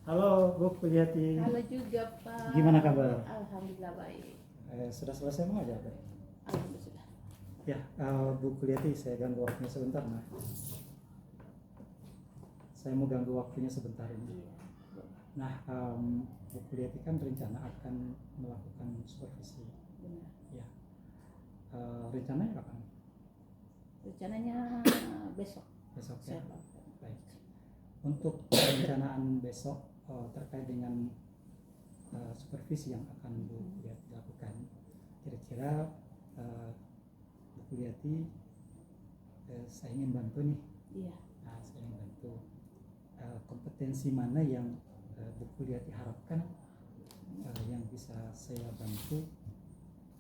Halo Bu Kuliati, Halo juga Pak. gimana kabar? Alhamdulillah baik. Sudah selesai mengajar tadi? Alhamdulillah sudah. Ya, Bu Kuliati, saya ganggu waktunya sebentar. Saya mau ganggu waktunya sebentar ini. Iya. Nah, Bu Kuliati kan rencana akan melakukan supervisi. Benar. Ya, rencananya kapan? Rencananya besok. Besok ya. Saya Baik. Untuk perencanaan besok terkait dengan supervisi yang akan Bu Kuliati lakukan, kira-kira Bu Kuliati saya ingin bantu nih. Iya. Nah, saya ingin bantu kompetensi mana yang Bu Kuliati harapkan yang bisa saya bantu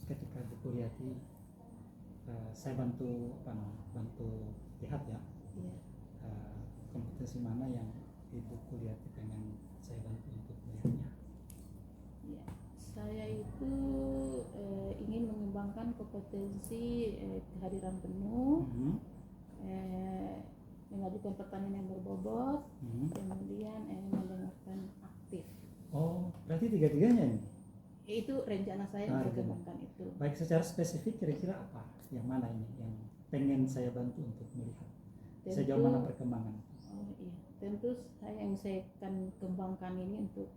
ketika Bu Kuliati saya bantu bantu lihat ya. Iya. Kompetensi mana yang Ibu Kuliati pengen saya bantu untuk melihatnya? Iya. Saya itu ingin mengembangkan kompetensi kehadiran penuh, mengajukan pertanyaan yang berbobot, kemudian mendengarkan aktif. Oh, berarti tiga-tiganya ini? Itu rencana saya untuk mengembangkan itu. Baik, secara spesifik kira-kira apa? Yang mana ini yang pengen saya bantu untuk melihat sejauh mana perkembangan? Oh iya, tentu yang saya akan kembangkan ini untuk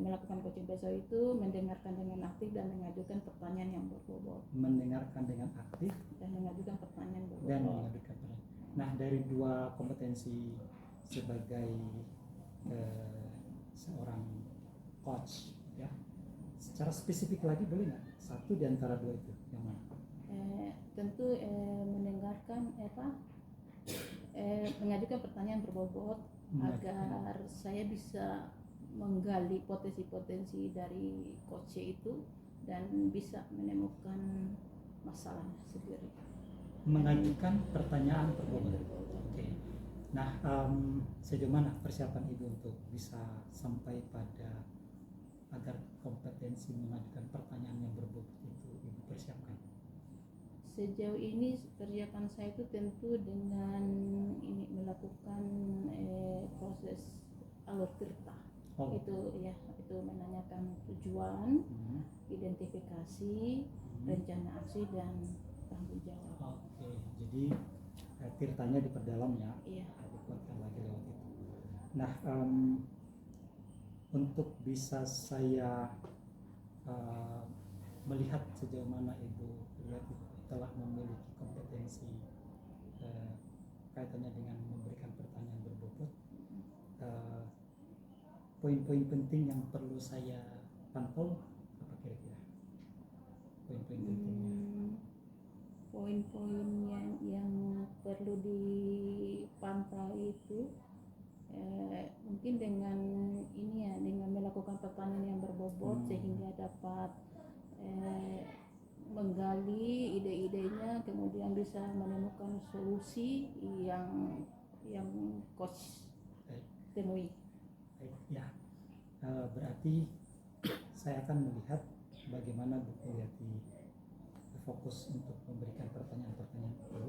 melakukan coaching besok itu mendengarkan dengan aktif dan mengajukan pertanyaan yang berbobot. Mendengarkan dengan aktif dan mengajukan pertanyaan berbobot. Dan mengajukan pertanyaan. Nah, dari dua kompetensi sebagai seorang coach, ya, secara spesifik lagi boleh nggak? Satu di antara dua itu yang mana? Tentu mendengarkan mengajukan pertanyaan berbobot agar saya bisa menggali potensi-potensi dari coach itu dan bisa menemukan masalahnya sendiri. Mengajukan pertanyaan berbobot. Oke. Nah, sejauh mana persiapan Ibu untuk bisa sampai pada agar kompetensi mengajukan pertanyaan yang berbobot itu Ibu persiapkan? Sejauh ini Persiapan saya itu tentu dengan ini melakukan proses alur tirta. Itu ya, itu menanyakan tujuan, identifikasi, rencana aksi dan tanggung jawab. Oke, jadi tirtanya diperdalam ya. Iya. Dikuatkan lagi lewat itu. Nah, untuk bisa saya melihat sejauh mana Ibu lihat telah memiliki kompetensi kaitannya dengan memberikan pertanyaan berbobot, poin-poin penting yang perlu saya pantau apa kira-kira? Poin-poin pentingnya. Poin-poin yang perlu dipantau itu mungkin dengan ini ya, dengan melakukan pertanyaan yang berbobot sehingga dapat menggali ide-idenya, kemudian bisa menemukan solusi yang coach temui. Ya, berarti saya akan melihat bagaimana Bu Kuliati fokus untuk memberikan pertanyaan-pertanyaan itu.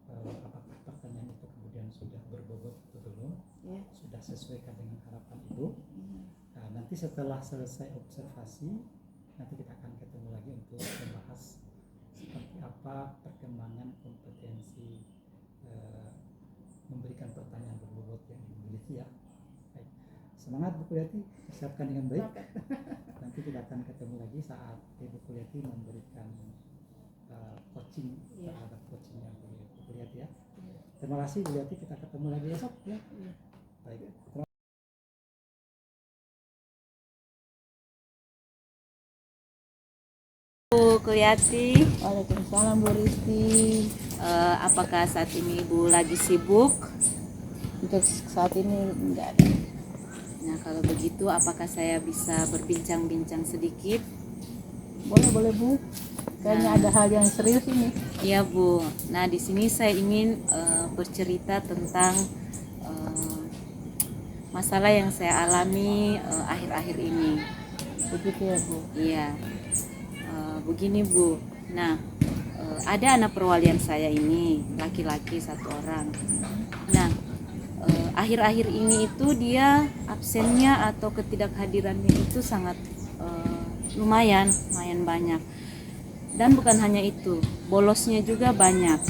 Apakah pertanyaan itu kemudian sudah berbobot atau belum? Ya. Sudah sesuaikan dengan harapan Ibu? Nanti setelah selesai observasi, nanti kita akan ketemu lagi untuk membahas seperti apa perkembangan kompetensi memberikan pertanyaan berbobot yang dimiliki ya. Baik. Semangat Bu Kuliati, persiapkan dengan baik. Nanti kita akan ketemu lagi saat Ibu Kuliati memberikan coaching terhadap coaching yang Bu Kuliati ya. Terima kasih Bu Kuliati, kita ketemu lagi besok ya. Baik. Bu Kuliati. Waalaikumsalam Bu Risti. Apakah saat ini Ibu lagi sibuk? Untuk saat ini enggak ada. Nah, kalau begitu apakah saya bisa berbincang-bincang sedikit? Boleh Bu. Kayaknya ada hal yang serius ini. Iya Bu. Nah, di sini saya ingin bercerita tentang masalah yang saya alami akhir-akhir ini. Begitu ya Bu. Iya. Begini Bu. Nah, ada anak perwalian saya ini laki-laki satu orang. Nah, akhir-akhir ini itu dia absennya atau ketidakhadirannya itu sangat lumayan banyak. Dan bukan hanya itu, bolosnya juga banyak.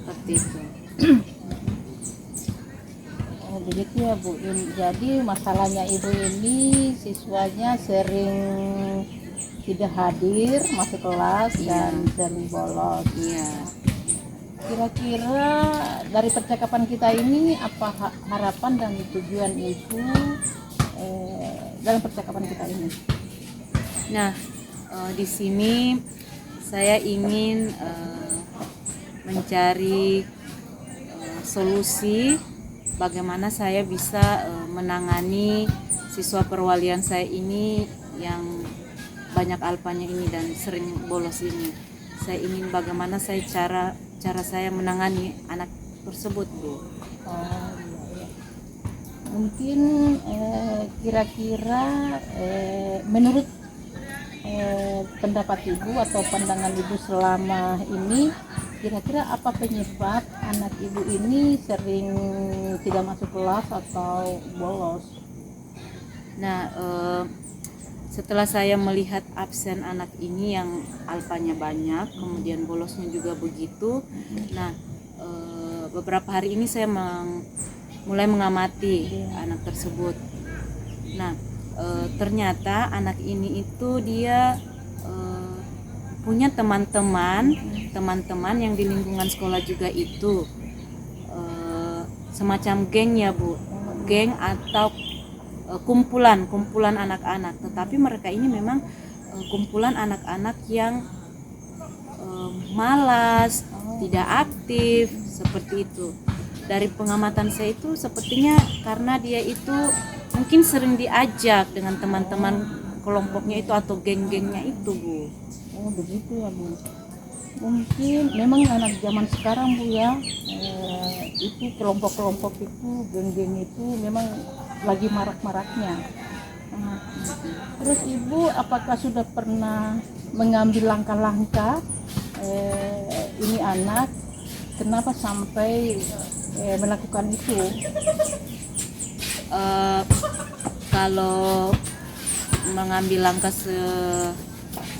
Seperti itu. Oh begitu ya Bu. Jadi masalahnya Ibu ini siswanya sering tidak hadir masuk kelas dan sering bolos. Iya. Kira-kira dari percakapan kita ini apa harapan dan tujuan Ibu dalam percakapan kita ini? Nah, di sini saya ingin mencari solusi bagaimana saya bisa menangani siswa perwalian saya ini yang banyak alpanya ini dan sering bolos ini. Saya ingin bagaimana cara saya menangani anak tersebut, Bu. Oh, iya. Mungkin kira-kira menurut pendapat Ibu atau pandangan Ibu selama ini, kira-kira apa penyebab anak Ibu ini sering tidak masuk kelas atau bolos? Nah, setelah saya melihat absen anak ini yang alpanya banyak, kemudian bolosnya juga begitu. Nah, beberapa hari ini saya mulai mengamati anak tersebut. Nah, ternyata anak ini itu dia punya teman-teman yang di lingkungan sekolah juga itu semacam geng ya Bu, geng atau kumpulan anak-anak. Tetapi mereka ini memang kumpulan anak-anak yang malas, tidak aktif seperti itu. Dari pengamatan saya itu sepertinya karena dia itu mungkin sering diajak dengan teman-teman kelompoknya itu atau geng-gengnya itu, Bu. Oh begitu ya Bu. Mungkin memang anak zaman sekarang Bu ya, itu kelompok-kelompok itu, geng-geng itu memang lagi marak-maraknya. Terus Ibu apakah sudah pernah mengambil langkah-langkah ini anak kenapa sampai melakukan itu? Kalau mengambil langkah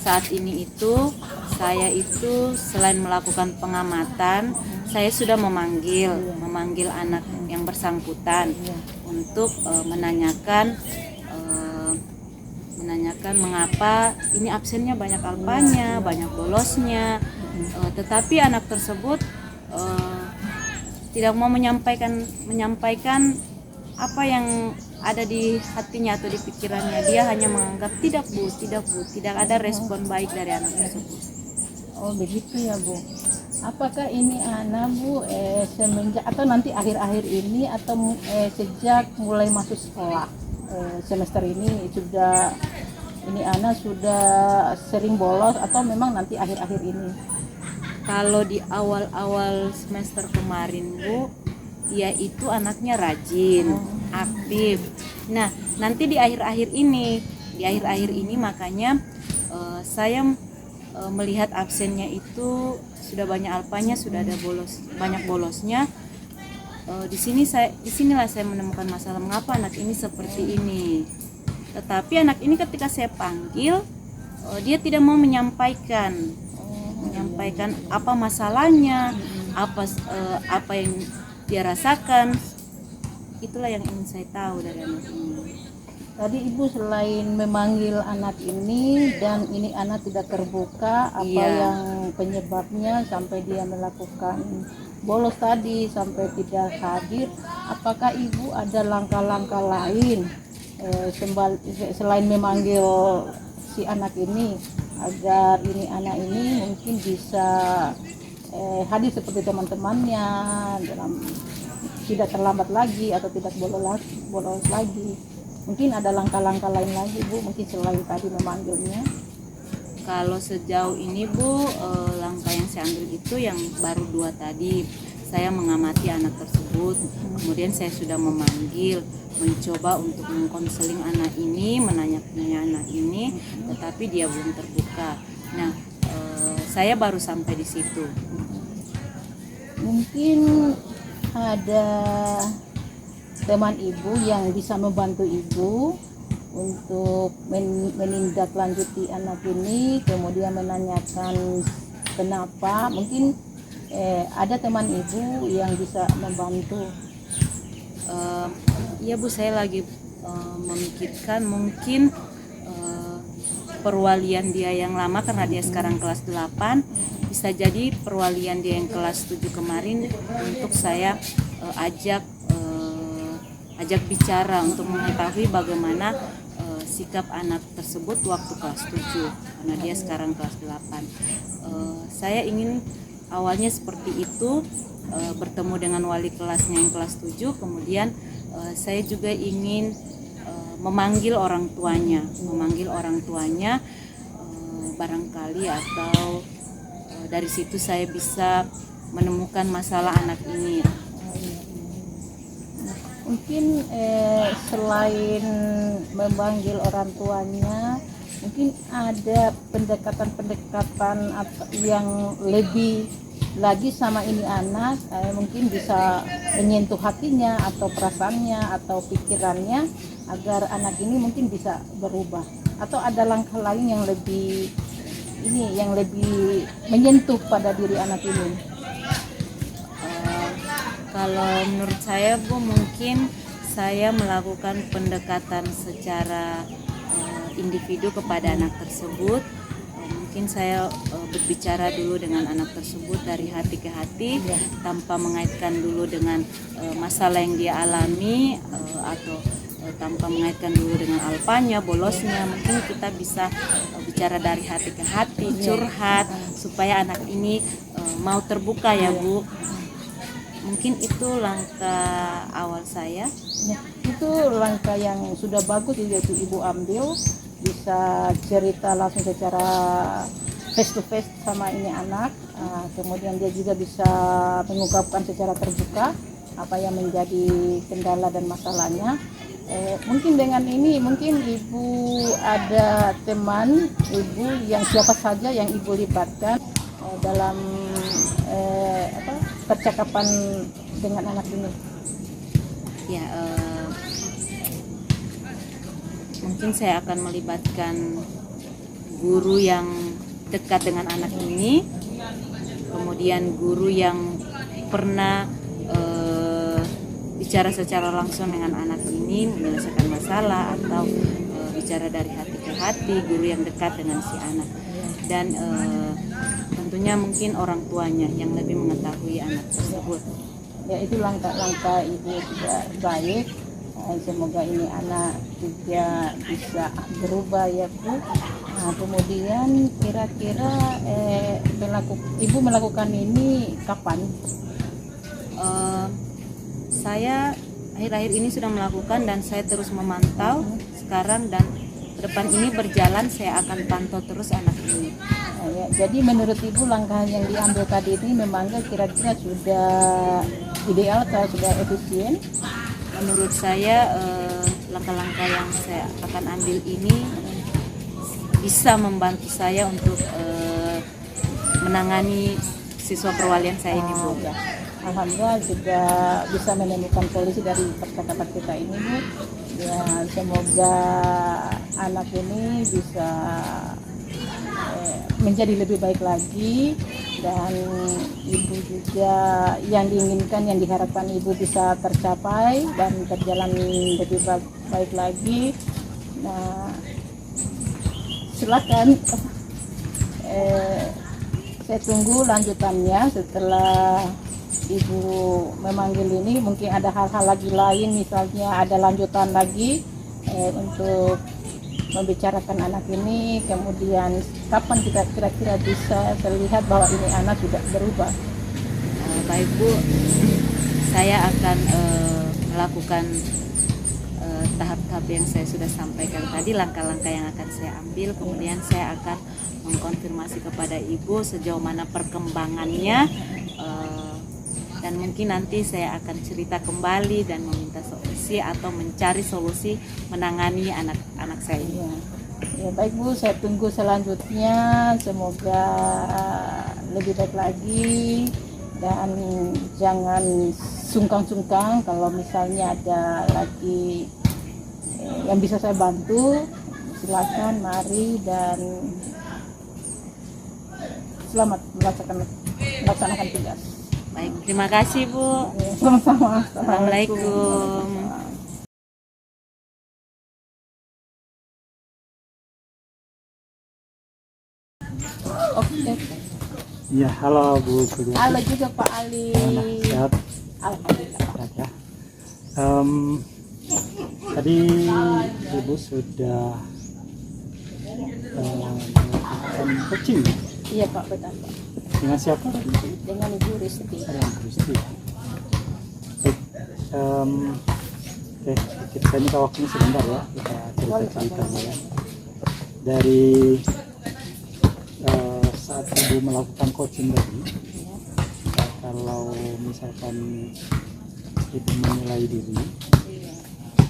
saat ini itu, saya itu selain melakukan pengamatan, saya sudah memanggil anak yang bersangkutan untuk menanyakan mengapa ini absennya banyak alpanya, banyak bolosnya. Tetapi anak tersebut tidak mau menyampaikan apa yang ada di hatinya atau di pikirannya. Dia hanya menganggap tidak Bu, tidak ada respon baik dari anak tersebut. Oh begitu ya Bu. Apakah ini anak Bu semenjak atau nanti akhir-akhir ini atau sejak mulai masuk sekolah semester ini ini anak sudah sering bolos atau memang nanti akhir-akhir ini? Kalau di awal-awal semester kemarin Bu, dia itu anaknya rajin, aktif. Nah, nanti di akhir-akhir ini makanya saya melihat absennya itu sudah banyak alpanya, sudah ada banyak bolosnya. Disinilah saya menemukan masalah mengapa anak ini seperti ini. Tetapi anak ini ketika saya panggil, dia tidak mau menyampaikan apa masalahnya, apa yang dia rasakan. Itulah yang ingin saya tahu dari anak ini. Tadi Ibu selain memanggil anak ini dan ini anak tidak terbuka apa yang penyebabnya sampai dia melakukan bolos tadi sampai tidak hadir, apakah Ibu ada langkah-langkah lain selain memanggil si anak ini agar ini anak ini mungkin bisa hadir seperti teman-temannya dalam tidak terlambat lagi atau tidak bolos lagi? Mungkin ada langkah-langkah lain lagi Bu, mungkin selain tadi memanggilnya. Kalau sejauh ini Bu, langkah yang saya ambil itu yang baru 2 tadi. Saya mengamati anak tersebut, kemudian saya sudah mencoba untuk mengkonseling anak ini, menanya anak ini, tetapi dia belum terbuka. Nah, saya baru sampai di situ. Mungkin ada teman ibu yang bisa membantu ibu untuk menindaklanjuti anak ini, kemudian menanyakan kenapa, mungkin ada teman ibu yang bisa membantu. Ya Bu, saya lagi memikirkan mungkin perwalian dia yang lama, karena dia sekarang kelas 8, bisa jadi perwalian dia yang kelas 7 kemarin untuk saya ajak bicara untuk mengetahui bagaimana sikap anak tersebut waktu kelas 7, karena dia sekarang kelas 8. Saya ingin awalnya seperti itu, bertemu dengan wali kelasnya yang kelas 7, kemudian saya juga ingin memanggil orang tuanya, barangkali atau dari situ saya bisa menemukan masalah anak ini. Mungkin selain memanggil orang tuanya, mungkin ada pendekatan yang lebih lagi sama ini anak, mungkin bisa menyentuh hatinya atau perasaannya atau pikirannya agar anak ini mungkin bisa berubah, atau ada langkah lain yang lebih menyentuh pada diri anak ini. Kalau menurut saya Bu, mungkin saya melakukan pendekatan secara individu kepada anak tersebut. Mungkin saya berbicara dulu dengan anak tersebut dari hati ke hati, tanpa mengaitkan dulu dengan masalah yang dia alami, atau tanpa mengaitkan dulu dengan alpanya, bolosnya. Mungkin kita bisa bicara dari hati ke hati, curhat, supaya anak ini mau terbuka ya Bu. Mungkin itu langkah awal saya. Ya, itu langkah yang sudah bagus yaitu ibu ambil, bisa cerita langsung secara face to face sama ini anak, kemudian dia juga bisa mengungkapkan secara terbuka apa yang menjadi kendala dan masalahnya. Mungkin dengan ini, mungkin ibu ada teman ibu yang siapa saja yang ibu libatkan dalam percakapan dengan anak ini. Ya, mungkin saya akan melibatkan guru yang dekat dengan anak ini, kemudian guru yang pernah bicara secara langsung dengan anak ini, menyelesaikan masalah, atau bicara dari hati ke hati, guru yang dekat dengan si anak. Dan tentunya mungkin orang tuanya yang lebih mengetahui anak tersebut. Ya, itu langkah-langkah ibu juga baik. Semoga ini anak juga bisa berubah ya Bu. Kemudian kira-kira ibu melakukan ini kapan? Saya akhir-akhir ini sudah melakukan dan saya terus memantau sekarang, dan ke depan ini berjalan saya akan pantau terus anak ini. Ya, jadi menurut ibu langkah yang diambil tadi ini memang kira-kira sudah ideal atau sudah efisien? Menurut saya langkah-langkah yang saya akan ambil ini bisa membantu saya untuk menangani siswa perwalian saya ini Bu. Ya. Alhamdulillah sudah bisa menemukan solusi dari percakapan kita ini Bu. Ya, semoga anak ini bisa menjadi lebih baik lagi, dan ibu juga yang diinginkan, yang diharapkan ibu bisa tercapai dan berjalan lebih baik lagi. Nah, silakan saya tunggu lanjutannya setelah ibu memanggil ini. Mungkin ada hal-hal lagi lain, misalnya ada lanjutan lagi untuk membicarakan anak ini, kemudian kapan kita kira-kira bisa terlihat bahwa ini anak sudah berubah. Baik Bu, saya akan melakukan tahap-tahap yang saya sudah sampaikan tadi, langkah-langkah yang akan saya ambil, kemudian saya akan mengkonfirmasi kepada Ibu sejauh mana perkembangannya, dan mungkin nanti saya akan cerita kembali dan meminta solusi atau mencari solusi menangani anak-anak saya ini. Ya, baik Bu, saya tunggu selanjutnya, semoga lebih baik lagi, dan jangan sungkan-sungkan kalau misalnya ada lagi yang bisa saya bantu, silakan mari dan selamat melaksanakan tugas. Baik, terima kasih Bu. Sama-sama. Assalamualaikum. Oke. Ya, halo Bu Kuliati. Halo juga Pak Ali. Sehat? Alhamdulillah. Sehat ya. Tadi Ibu sudah melakukan coaching Iya Pak, betul Pak. dengan siapa tadi? Dengan Ibu Risti. Dengan Gusti. Baik, oke, kita ini waktunya sebentar ya, kita cerita-cerita ya. Dari saat Ibu melakukan coaching tadi, kalau misalkan Ibu menilai diri,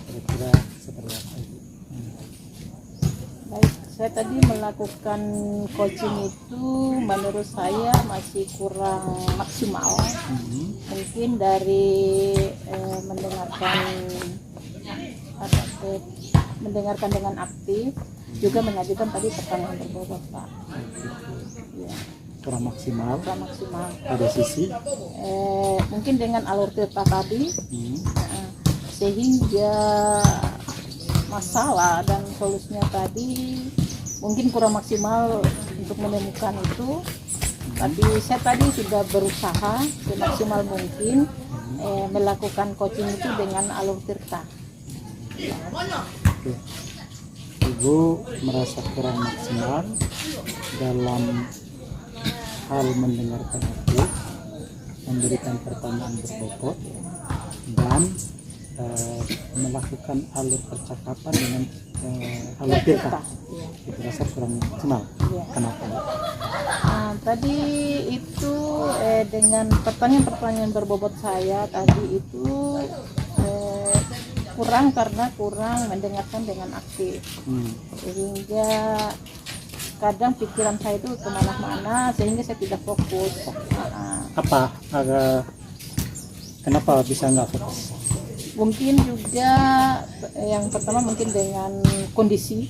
kira-kira seperti apa Ibu? Baik, saya tadi melakukan coaching itu menurut saya masih kurang maksimal. Mungkin dari mendengarkan dengan aktif, juga mengajukan tadi pertanyaan berbobot Pak. Ya, Kurang maksimal kurang maksimal. pada sisi Mungkin dengan alur cerita tadi, sehingga masalah dan solusinya tadi mungkin kurang maksimal untuk menemukan itu. Tapi saya tadi sudah berusaha semaksimal mungkin melakukan coaching itu dengan alur tirta. Oke. Ibu merasa kurang maksimal dalam hal mendengarkan aktif, memberikan pertanyaan berbobot, dan melakukan alur percakapan dengan alur tirta. Itu rasa kurang maksimal. Iya. Kenapa? Tadi itu dengan pertanyaan-pertanyaan berbobot saya tadi itu kurang karena kurang mendengarkan dengan aktif, sehingga kadang pikiran saya itu kemana-mana sehingga saya tidak fokus. Apa? Kenapa bisa nggak fokus? Mungkin juga yang pertama mungkin dengan kondisi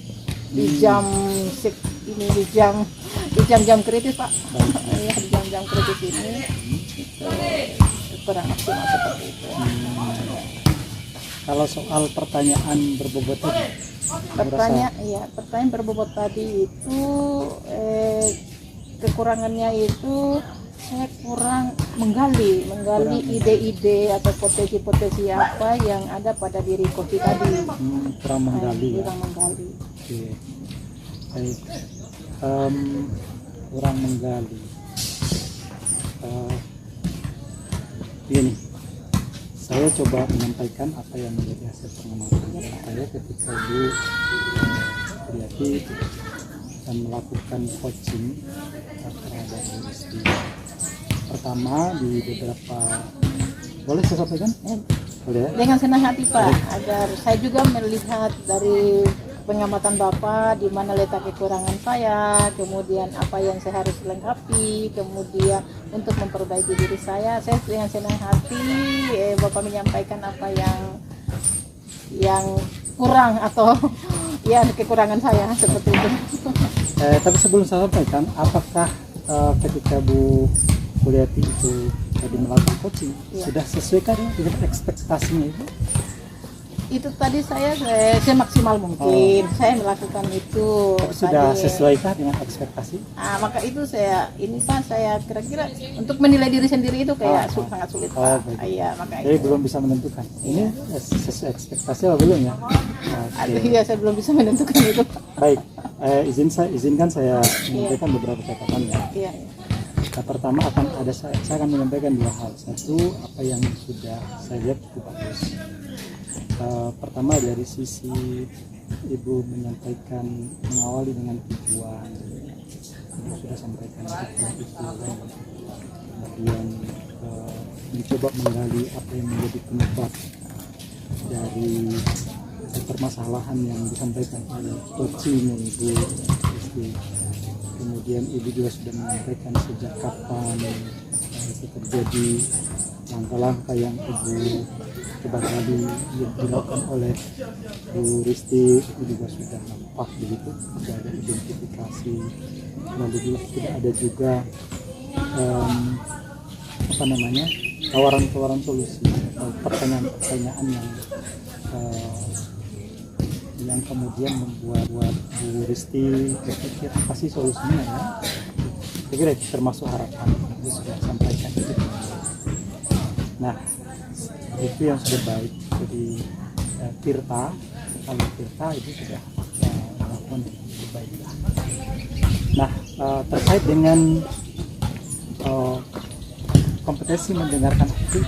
di di jam-jam kritis Pak. Ya, di jam-jam kritis ini itu kurang maksimal seperti itu. Kalau soal pertanyaan berbobot tadi, Pertanyaan berbobot tadi itu kekurangannya itu saya kurang menggali ide-ide atau potensi-potensi apa yang ada pada diri kopi tadi. kurang menggali ya. Kurang menggali. Oke. Baik. Kurang menggali. Gini, saya coba menyampaikan apa yang menjadi hasil pengamatan saya ketika Ibu Kuliati melakukan coaching terhadap Gusti. Pertama di beberapa, boleh saya sampaikan? Boleh ya? Dengan senang hati Pak, agar saya juga melihat dari pengamatan Bapak di mana letak kekurangan saya, kemudian apa yang saya harus lengkapi, kemudian untuk memperbaiki diri saya dengan senang hati Bapak menyampaikan apa yang kurang atau ya kekurangan saya seperti itu. Tapi sebelum saya sampaikan, apakah ketika Bu Kuliati itu tadi melakukan coaching sudah sesuai dengan ekspektasinya Ibu? Itu tadi saya semaksimal mungkin saya melakukan itu. Sudah tadi. sesuaikah dengan ekspektasi? Maka itu saya kira-kira untuk menilai diri sendiri itu kayak sangat sulit Pak. Iya, maka Jadi itu. belum bisa menentukan. Ini sesuai ekspektasi atau belum ya? Iya, saya belum bisa menentukan itu. Baik, izinkan saya menyampaikan beberapa catatan ya. Iya. Pertama saya akan menyampaikan dua hal. Satu, apa yang sudah saya lihat cukup bagus. Pertama dari sisi Ibu menyampaikan, mengawali dengan tujuan. Ibu sudah sampaikan tujuan, kemudian mencoba menggali apa yang menjadi penyebab dari permasalahan yang disampaikan oleh coaching Ibu Gusti. Kemudian Ibu juga sudah menyampaikan sejak kapan masih terjadi langkah-langkah yang Ibu coba tadi dilakukan oleh Bu Risti itu juga sudah nampak begitu, tidak ada identifikasi, lalu juga tidak ada juga tawaran-tawaran solusi, pertanyaan-pertanyaan yang kemudian membuat Bu Risti berpikir apa sih solusinya ya. Saya kira itu termasuk harapan yang sudah sampaikan itu. Nah, itu yang sudah baik. Jadi Tirta, kalau Tirta itu sudah melakukan kebaikan. Nah, terkait dengan kompetensi mendengarkan itu,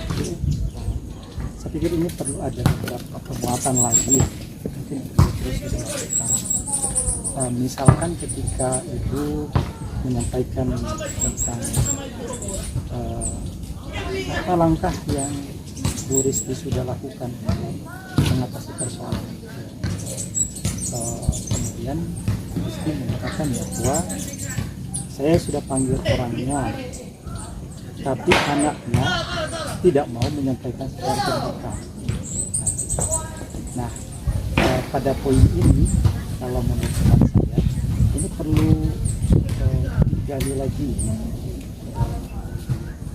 saya pikir ini perlu ada beberapa penguatan lagi. Mungkin terus dilakukan. Misalkan ketika Ibu menyampaikan tentang apa langkah yang Bu Risti sudah lakukan untuk mengatasi persoalan. Kemudian Bu Risti mengatakan bahwa saya sudah panggil orangnya, tapi anaknya tidak mau menyampaikan secara terbuka. Nah, pada poin ini, kalau menurut saya, ini perlu digali lagi.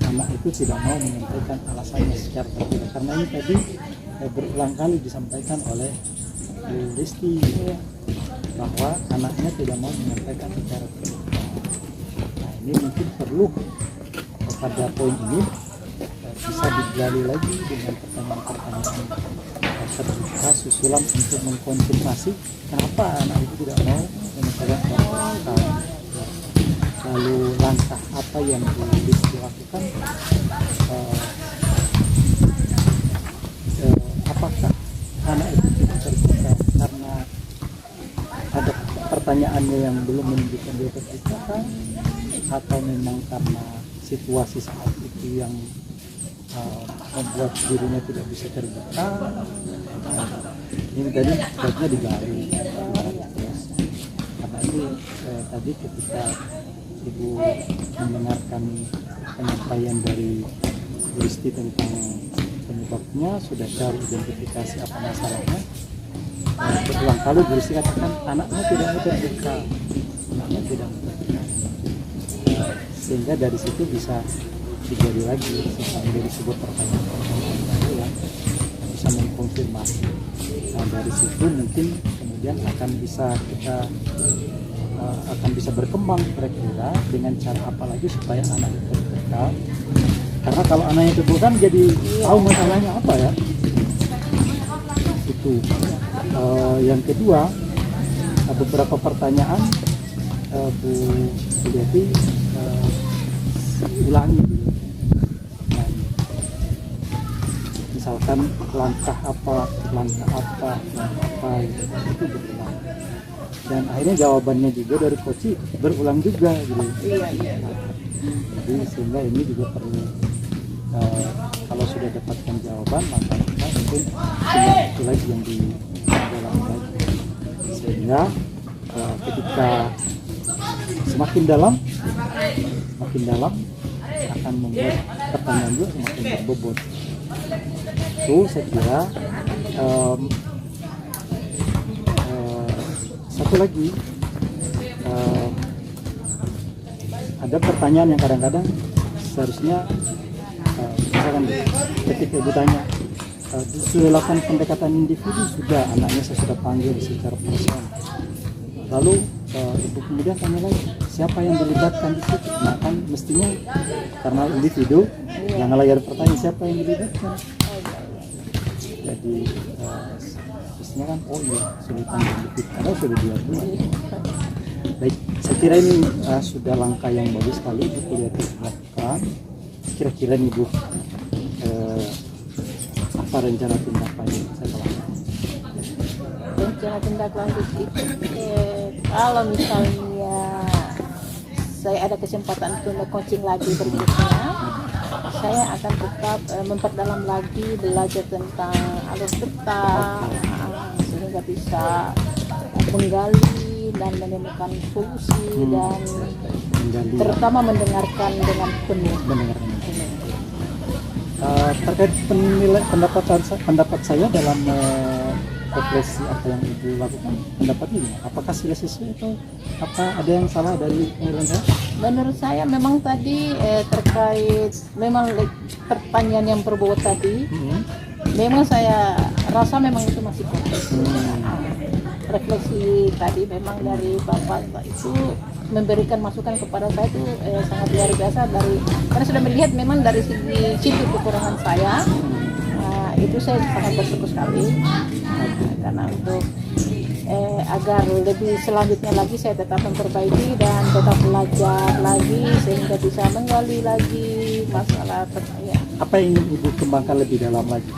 Anak itu tidak mau menyampaikan alasannya secara terbuka, karena ini tadi berulang kali disampaikan oleh Bu Risti bahwa anaknya tidak mau menyampaikan secara terbuka. Nah, ini mungkin perlu pada poin ini bisa digali lagi dengan pertanyaan-pertanyaan terbuka susulan untuk mengkonfirmasi kenapa anak itu tidak mau menyampaikan secara terbuka. Lalu langkah apa yang dilakukan, apakah anak itu tidak terbuka karena ada pertanyaannya yang belum menunjukkan dia terbuka, atau memang karena situasi saat itu yang membuat dirinya tidak bisa terbuka. Ini tadi sebaiknya digali. Karena ini tadi ketika Ibu mendengarkan penyampaian dari Bu Risti tentang penyebabnya, sudah cari identifikasi apa masalahnya, berulang kali Bu Risti katakan anaknya tidak mau terbuka, anaknya tidak mau terbuka. Sehingga dari situ bisa digali lagi, bisa menjadi sebuah pertanyaan baru yang bisa mengkonfirmasi. Nah, dari situ mungkin kemudian akan bisa berkembang kira-kira dengan cara apa lagi supaya anak itu terbuka. Karena kalau anaknya terbuka kan jadi tahu masalahnya apa ya. Itu. Yang kedua, beberapa pertanyaan Bu Yati ulangi. Nah, misalkan langkah apa itu berulang. Dan akhirnya jawabannya juga dari Koci berulang juga gitu. Jadi sehingga ini juga perlu kalau sudah dapatkan jawaban langkah-langkah mungkin itu lagi yang didalam lagi. Sehingga ketika semakin dalam akan membuat pertanyaan juga semakin berbobot. Itu saya kira. Satu lagi, ada pertanyaan yang kadang-kadang seharusnya misalkan ketika Ibu tanya sudah lakukan pendekatan individu, sudah, anaknya saya sudah panggil secara personal, lalu Ibu kemudian tanya lagi siapa yang dilibatkan di situ. Nah, kan mestinya karena individu jangan lagi ada pertanyaan siapa yang dilibatkan. Jadi kan sudah panggil individu karena sudah dua-dua. Baik, saya kira ini sudah langkah yang bagus sekali Bu Yati lakukan. Kira-kira nih Bu, apa rencana tindak lanjut setelahnya? Rencana tindak lanjut itu kalau misalnya saya ada kesempatan untuk coaching lagi berikutnya, saya akan tetap memperdalam lagi, belajar tentang alur peta sehingga bisa menggali dan menemukan solusi dan terutama mendengarkan dengan penuh. Terkait pendapat saya dalam refleksi apa yang Ibu lakukan, pendapatnya gimana? Apakah sudah sesuai atau apa ada yang salah dari penilaian saya? Menurut saya memang tadi terkait memang pertanyaan yang berbobot tadi, memang saya rasa memang itu masih kurang. Refleksi tadi memang dari Bapak itu memberikan masukan kepada saya itu sangat luar biasa, karena sudah melihat memang dari situ kekurangan saya. Itu saya sangat bersyukur sekali, karena untuk agar lebih selanjutnya lagi saya tetap memperbaiki dan tetap belajar lagi sehingga bisa menggali lagi masalah ya. Apa yang ingin Ibu kembangkan lebih dalam lagi?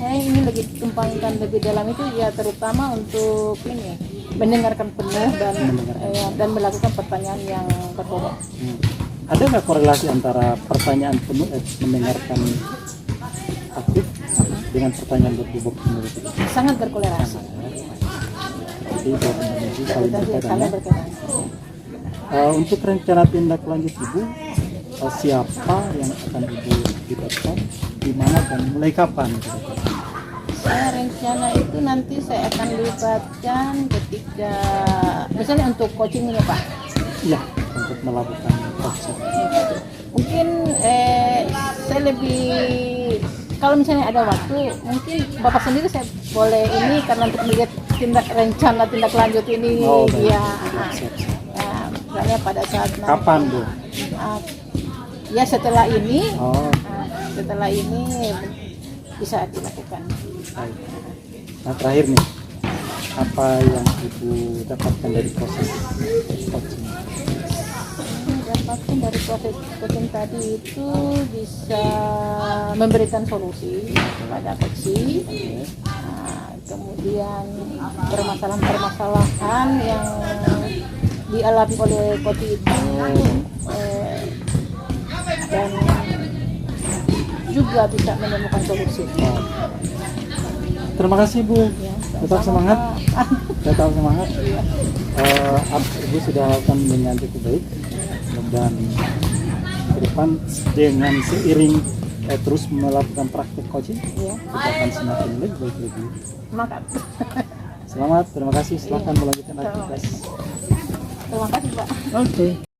Saya ingin lagi kembangkan lebih dalam itu ya, terutama untuk ini mendengarkan penuh dan melakukan pertanyaan yang berbobot. Ada nggak korelasi antara pertanyaan penuh mendengarkan aktif dengan pertanyaan berbobot menurut Ibu? Sangat berkorelasi. Jadi saling berkaitan. Saling berkaitan. Untuk rencana tindak lanjut Ibu, siapa yang akan Ibu libatkan, di mana dan mulai kapan? Saya rencana itu nanti saya akan libatkan ketika misalnya untuk coachingnya Pak. Iya, untuk melakukan coaching. Mungkin saya lebih, kalau misalnya ada waktu, mungkin Bapak sendiri saya boleh ini karena untuk melihat rencana tindak lanjut ini. Baik. Ya, misalnya pada saat Kapan Bu? Ya setelah ini, Oh, setelah ini bisa dilakukan. baik. Nah terakhir nih, apa yang Ibu dapatkan dari proses coaching? Dapatkan dari proses coaching tadi itu bisa memberikan solusi kepada coaching. Kemudian permasalahan-permasalahan yang dialami oleh coaching itu dan juga bisa menemukan solusi. Terima kasih Bu, Ya, tetap semangat, tetap semangat. Iya. Ibu sudah akan dengan cukup baik dan ke depan dengan seiring terus melakukan praktek coaching, Iya. kita akan semakin lebih baik lagi. Semangat. Selamat, terima kasih. Silahkan melanjutkan aktivitas. Terima kasih Pak. Oke.